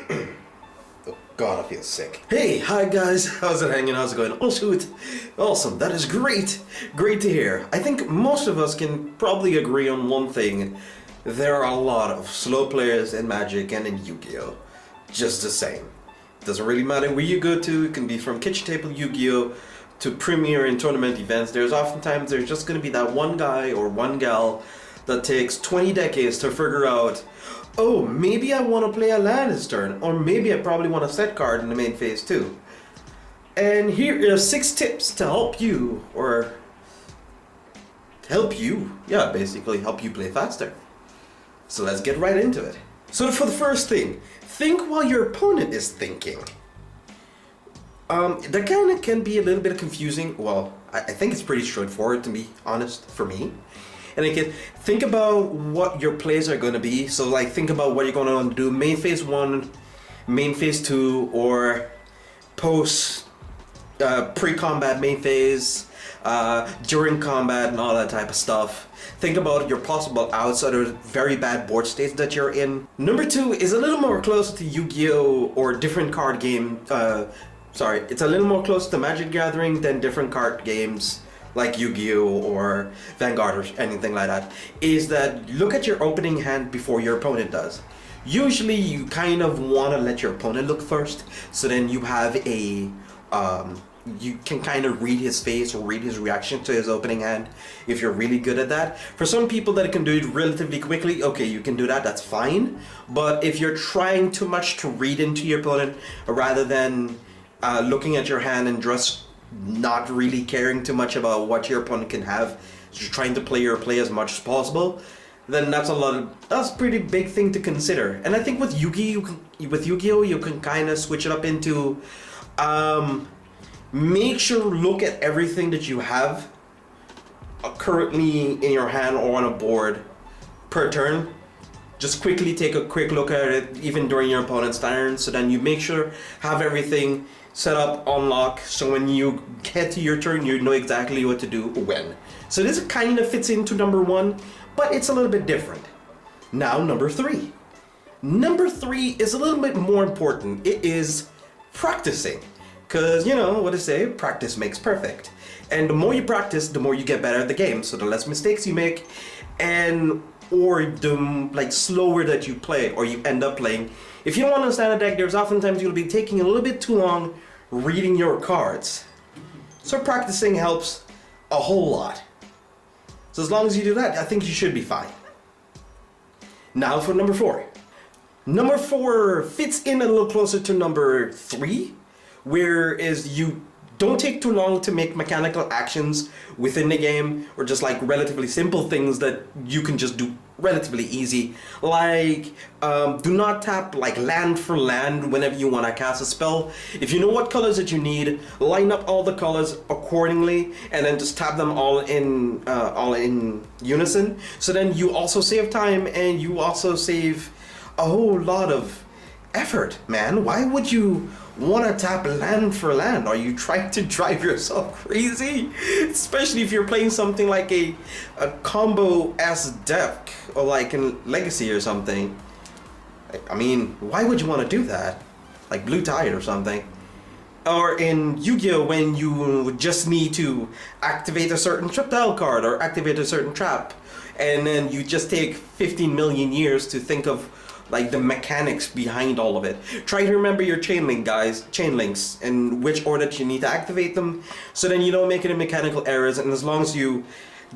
Oh God, I feel sick. Hey, hi guys, how's it hanging? How's it going? Oh shoot, awesome, that is great. Great to hear. I think most of us can probably agree on one thing. There are a lot of slow players in Magic and in Yu-Gi-Oh! Just the same. Doesn't really matter where you go to, it can be from kitchen table Yu-Gi-Oh! To premier and tournament events. There's just gonna be that one guy or one gal that takes 20 decades to figure out, oh, maybe I want to play a land this turn, or maybe I probably want a set card in the main phase too. And here are 6 tips to help you, basically help you play faster. So let's get right into it. So for the first thing, think while your opponent is thinking. That kind of can be a little bit confusing. Well, I think it's pretty straightforward, to be honest, for me. And again, think about what your plays are going to be. So like, think about what you're going to want to do main phase 1, main phase 2, or post pre-combat main phase, during combat and all that type of stuff. Think about your possible outs or very bad board states that you're in. Number 2 is a little more close to Yu-Gi-Oh! Or different card game. It's a little more close to Magic Gathering than different card games like Yu-Gi-Oh! Or Vanguard or anything like that, is that look at your opening hand before your opponent does. Usually you kind of want to let your opponent look first, so then you have a, you can kind of read his face or read his reaction to his opening hand if you're really good at that. For some people that can do it relatively quickly, okay, you can do that, that's fine. But if you're trying too much to read into your opponent rather than looking at your hand and just not really caring too much about what your opponent can have, just trying to play your play as much as possible, then that's a pretty big thing to consider. And I think with Yu-Gi-Oh! You can kind of switch it up into make sure look at everything that you have currently in your hand or on a board per turn. Just quickly take a quick look at it even during your opponent's turn, so then you make sure have everything set up on lock, so when you get to your turn you know exactly what to do when. So this kind of fits into number 1, but it's a little bit different. Now number 3. Number 3 is a little bit more important. It is practicing, because you know what they say, practice makes perfect. And the more you practice, the more you get better at the game. So the less mistakes you make, or the slower that you play or you end up playing. If you don't understand a deck, there's oftentimes you'll be taking a little bit too long reading your cards. So practicing helps a whole lot. So as long as you do that, I think you should be fine. Now for number 4. Number 4 fits in a little closer to number 3, whereas you don't take too long to make mechanical actions within the game, or just like relatively simple things that you can just do relatively easy. Like, do not tap like land for land whenever you want to cast a spell. If you know what colors that you need, line up all the colors accordingly, and then just tap them all in unison. So then you also save time, and you also save a whole lot of effort, man. Why would you want to tap land for land? Are you trying to drive yourself crazy? Especially if you're playing something like a combo-ass deck, or like in Legacy or something. I mean, why would you want to do that? Like Blue Tide or something. Or in Yu-Gi-Oh! When you just need to activate a certain trap tile card or activate a certain trap, and then you just take 15 million years to think of like the mechanics behind all of it. Try to remember your chain links, and which order that you need to activate them, so then you don't make any mechanical errors, and as long as you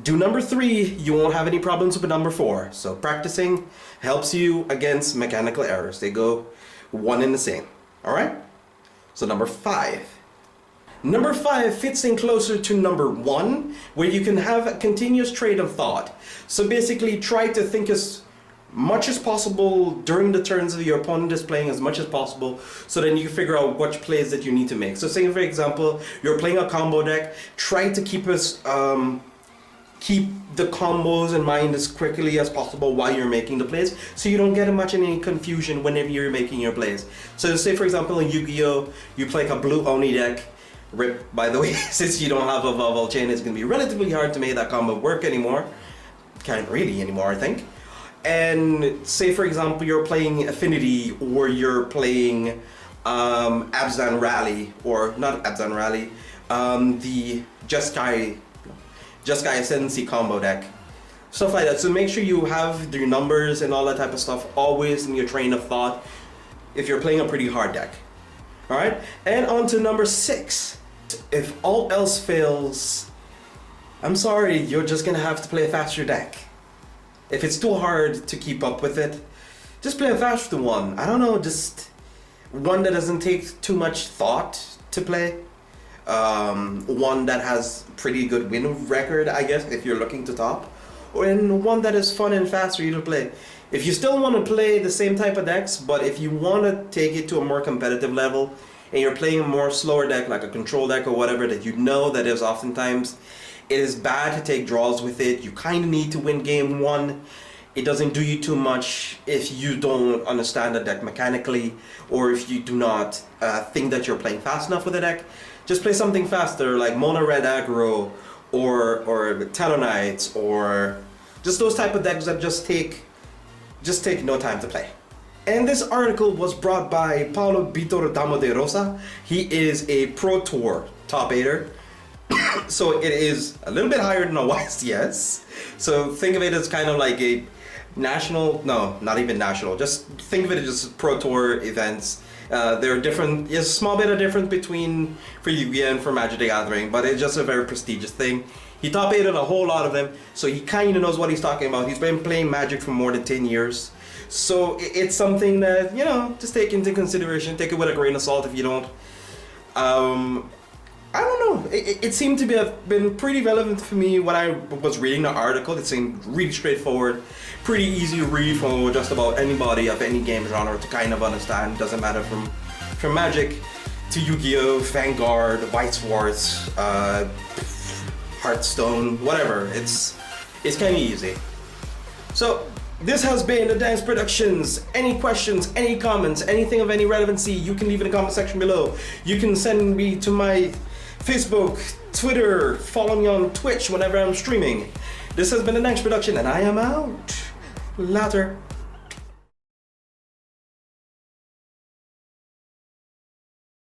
do number 3, you won't have any problems with number 4. So practicing helps you against mechanical errors. They go one and the same. Alright? So number 5. Number 5 fits in closer to number 1, where you can have a continuous train of thought. So basically try to think as much as possible during the turns of your opponent is playing, as much as possible, so then you can figure out which plays that you need to make. So say for example, you're playing a combo deck, try to keep the combos in mind as quickly as possible while you're making the plays, so you don't get much in any confusion whenever you're making your plays. So say for example in Yu-Gi-Oh! You play a blue Oni deck. Rip, by the way, since you don't have a Vowel Chain, it's going to be relatively hard to make that combo work anymore. Can't really anymore, I think. and say for example you're playing Affinity or you're playing Abzan Rally, or not Abzan Rally, the Jeskai Ascendancy combo deck, stuff like that. So make sure you have your numbers and all that type of stuff always in your train of thought if you're playing a pretty hard deck. Alright, and on to number 6. If all else fails, I'm sorry, you're just gonna have to play a faster deck. If it's too hard to keep up with it, just play a faster one. I don't know, just one that doesn't take too much thought to play. One that has pretty good win record, I guess, if you're looking to top. And one that is fun and fast for you to play. If you still want to play the same type of decks, but if you want to take it to a more competitive level, and you're playing a more slower deck, like a control deck or whatever, that you know that is oftentimes, it is bad to take draws with it. You kind of need to win game 1. It doesn't do you too much if you don't understand the deck mechanically, or if you do not think that you're playing fast enough with the deck. Just play something faster, like Mono Red Aggro, or Talonites, or just those type of decks that just take no time to play. And this article was brought by Paulo Vitor Damo de Rosa. He is a Pro Tour top 8er. So it is a little bit higher than a YCS. So think of it as kind of like a national, no, not even national. Just think of it as just Pro Tour events. There are different, there's a small bit of difference between for Yu-Gi-Oh! And for Magic the Gathering, but it's just a very prestigious thing. He top 8'd a whole lot of them, so he kind of knows what he's talking about. He's been playing Magic for more than 10 years. So it's something that, you know, just take into consideration. Take it with a grain of salt if you don't. I don't know. It seemed to have been pretty relevant for me when I was reading the article. It seemed really straightforward, pretty easy to read for just about anybody of any game genre to kind of understand. Doesn't matter from Magic to Yu-Gi-Oh!, Vanguard, White Swords, Hearthstone, whatever. It's kind of easy. So this has been the Dance Productions. Any questions, any comments, anything of any relevancy, you can leave in the comment section below. You can send me to my Facebook, Twitter, follow me on Twitch whenever I'm streaming. This has been the Dance Production, and I am out. Later.